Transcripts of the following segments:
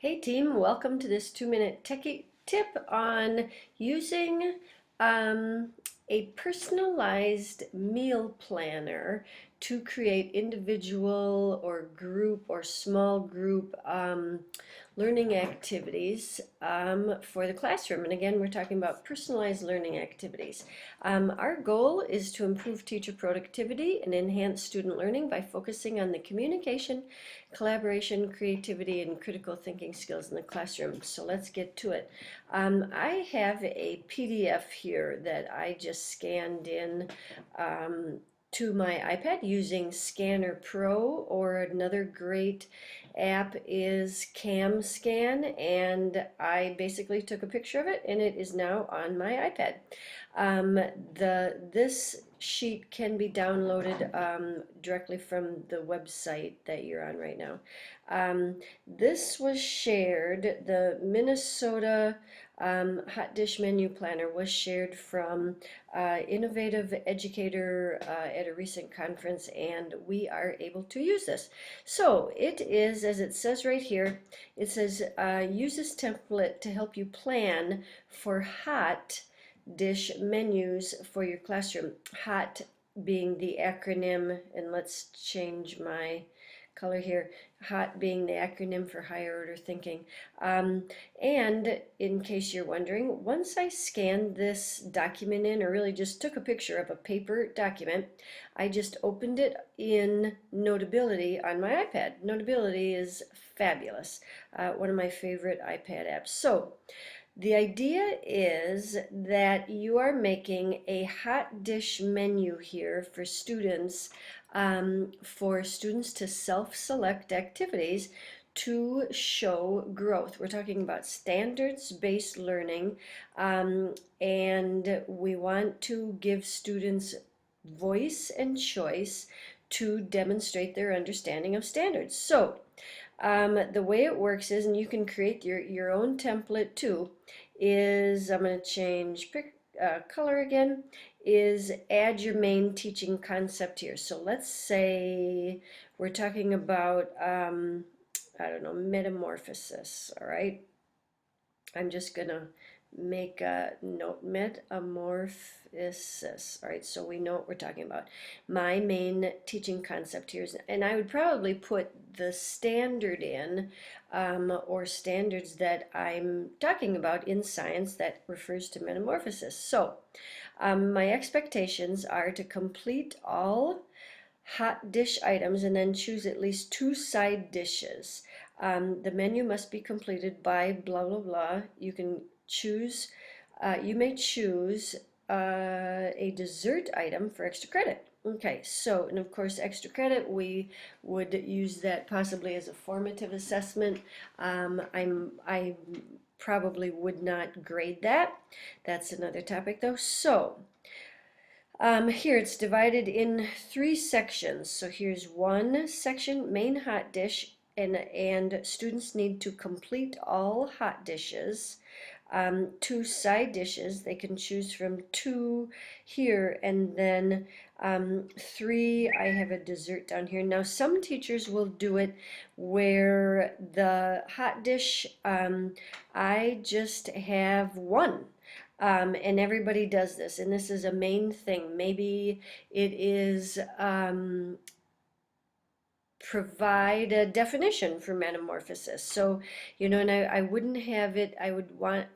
Hey team, welcome to this 2-minute techie tip on using um, a personalized meal planner to create individual or group or small group learning activities for the classroom. And again, we're talking about personalized learning activities. Our goal is to improve teacher productivity and enhance student learning by focusing on the communication, collaboration, creativity, and critical thinking skills in the classroom. So let's get to it. I have a PDF here that I just scanned in to my iPad using Scanner Pro, or another great app is CamScan, and I basically took a picture of it and it is now on my iPad. This sheet can be downloaded directly from the website that you're on right now. This was shared, the Minnesota Hot Dish Menu Planner was shared from Innovative Educator at a recent conference, and we are able to use this. So it is, as it says right here, it says use this template to help you plan for hot dish menus for your classroom. HOT being the acronym, and let's change my color here. HOT being the acronym for higher order thinking. And in case you're wondering, once I scanned this document in, or really just took a picture of a paper document, I just opened it in Notability on my iPad. Notability is fabulous, one of my favorite iPad apps. So the idea is that you are making a hot dish menu here for students to self-select activities to show growth. We're talking about standards-based learning, and we want to give students voice and choice to demonstrate their understanding of standards. So the way it works is, and you can create your own template too, is I'm going to change color again, is add your main teaching concept here. So let's say we're talking about, I don't know, metamorphosis, all right? I'm just going to make a note, metamorphosis. All right, so we know what we're talking about. My main teaching concept here is, and I would probably put the standard in, or standards that I'm talking about in science that refers to metamorphosis. So my expectations are to complete all hot dish items and then choose at least 2 side dishes. The menu must be completed by blah blah blah. You may choose a dessert item for extra credit. Okay, so, and of course, extra credit, we would use that possibly as a formative assessment. I probably would not grade that. That's another topic though. So, here it's divided in 3 sections. So here's one section, main hot dish, and students need to complete all hot dishes. 2 side dishes, they can choose from 2 here, and then 3, I have a dessert down here. Now some teachers will do it where the hot dish, I just have 1. And everybody does this, and this is a main thing. Maybe it is provide a definition for metamorphosis. So, and I wouldn't have it, I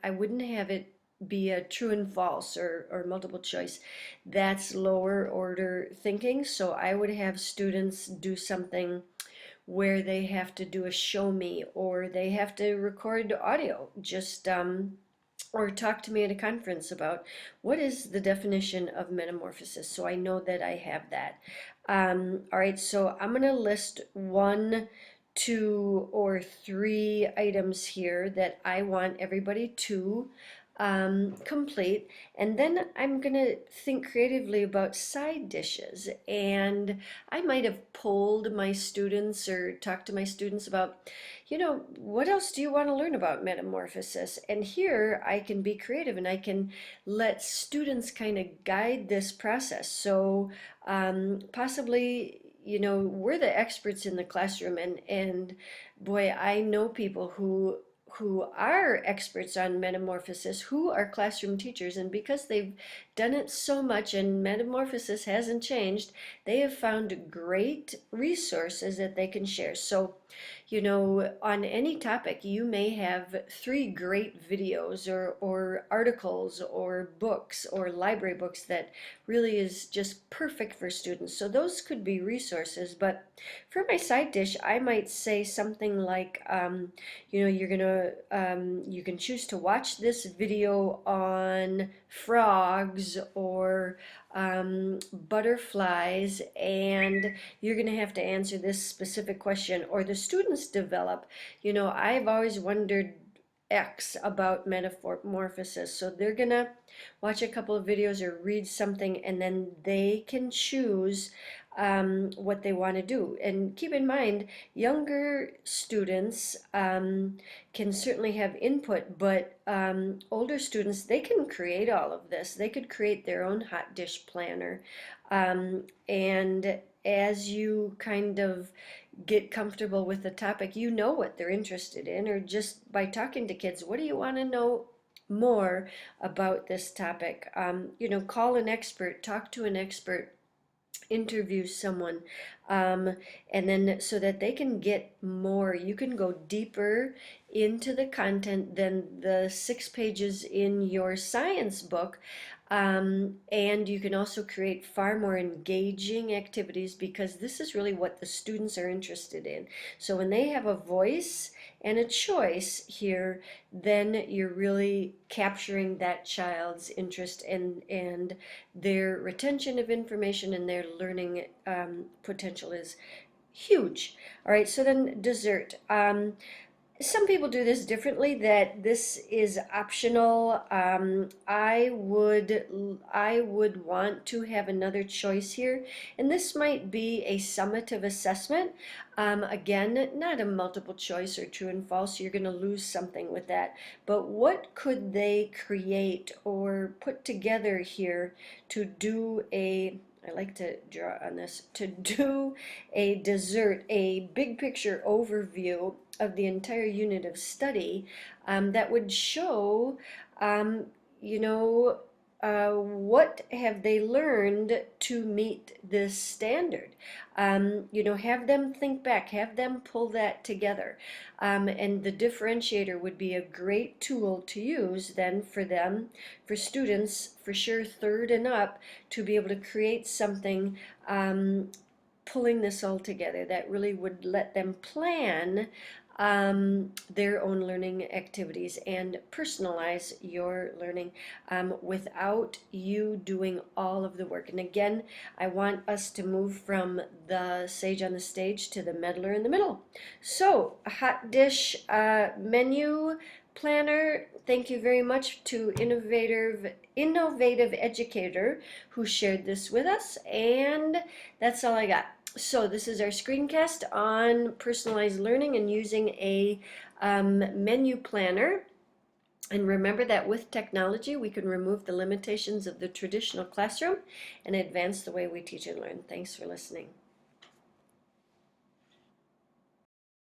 wouldn't have it be a true and false, or multiple choice. That's lower order thinking. So I would have students do something where they have to do a show me, or they have to record audio, just or talk to me at a conference about what is the definition of metamorphosis, so I know that I have that. All right, so I'm going to list 1, 2, or 3 items here that I want everybody to complete, and then I'm gonna think creatively about side dishes, and I might have polled my students or talked to my students about, what else do you want to learn about metamorphosis? And here I can be creative and I can let students kind of guide this process. So possibly you know, we're the experts in the classroom, and boy, I know people who are experts on metamorphosis, who are classroom teachers, and because they've done it so much and metamorphosis hasn't changed, they have found great resources that they can share. So, you know, on any topic, you may have three great videos or articles or books or library books that really is just perfect for students. So those could be resources. But for my side dish, I might say something like, you know, you can choose to watch this video on frogs or butterflies, and you're going to have to answer this specific question, or the students develop, you know, I've always wondered X about metamorphosis. So they're gonna watch a couple of videos or read something, and then they can choose what they want to do. And keep in mind, younger students can certainly have input, but older students, they can create all of this. They could create their own hot dish planner. And as you kind of get comfortable with the topic, you know what they're interested in, or just by talking to kids, what do you want to know more about this topic? You know, call an expert, talk to an expert, interview someone, and then so that they can get more. You can go deeper into the content than the 6 pages in your science book. And you can also create far more engaging activities, because this is really what the students are interested in. So when they have a voice and a choice here, then you're really capturing that child's interest and their retention of information, and their learning potential is huge. All right, so then dessert. Some people do this differently, that this is optional. I would want to have another choice here, and this might be a summative assessment. Again, not a multiple choice or true and false. You're going to lose something with that. But what could they create or put together here to do a, I like to draw on this, to do a dessert, a big picture overview of the entire unit of study, that would show, you know, what have they learned to meet this standard. You know, have them think back, have them pull that together. And the differentiator would be a great tool to use then for them, for students, for sure, third and up, to be able to create something, pulling this all together, that really would let them plan their own learning activities and personalize your learning, without you doing all of the work. And again, I want us to move from the sage on the stage to the meddler in the middle. So, a hot dish menu planner. Thank you very much to Innovative Educator who shared this with us, and that's all I got. So this is our screencast on personalized learning and using a menu planner. And remember that with technology, we can remove the limitations of the traditional classroom and advance the way we teach and learn. Thanks for listening.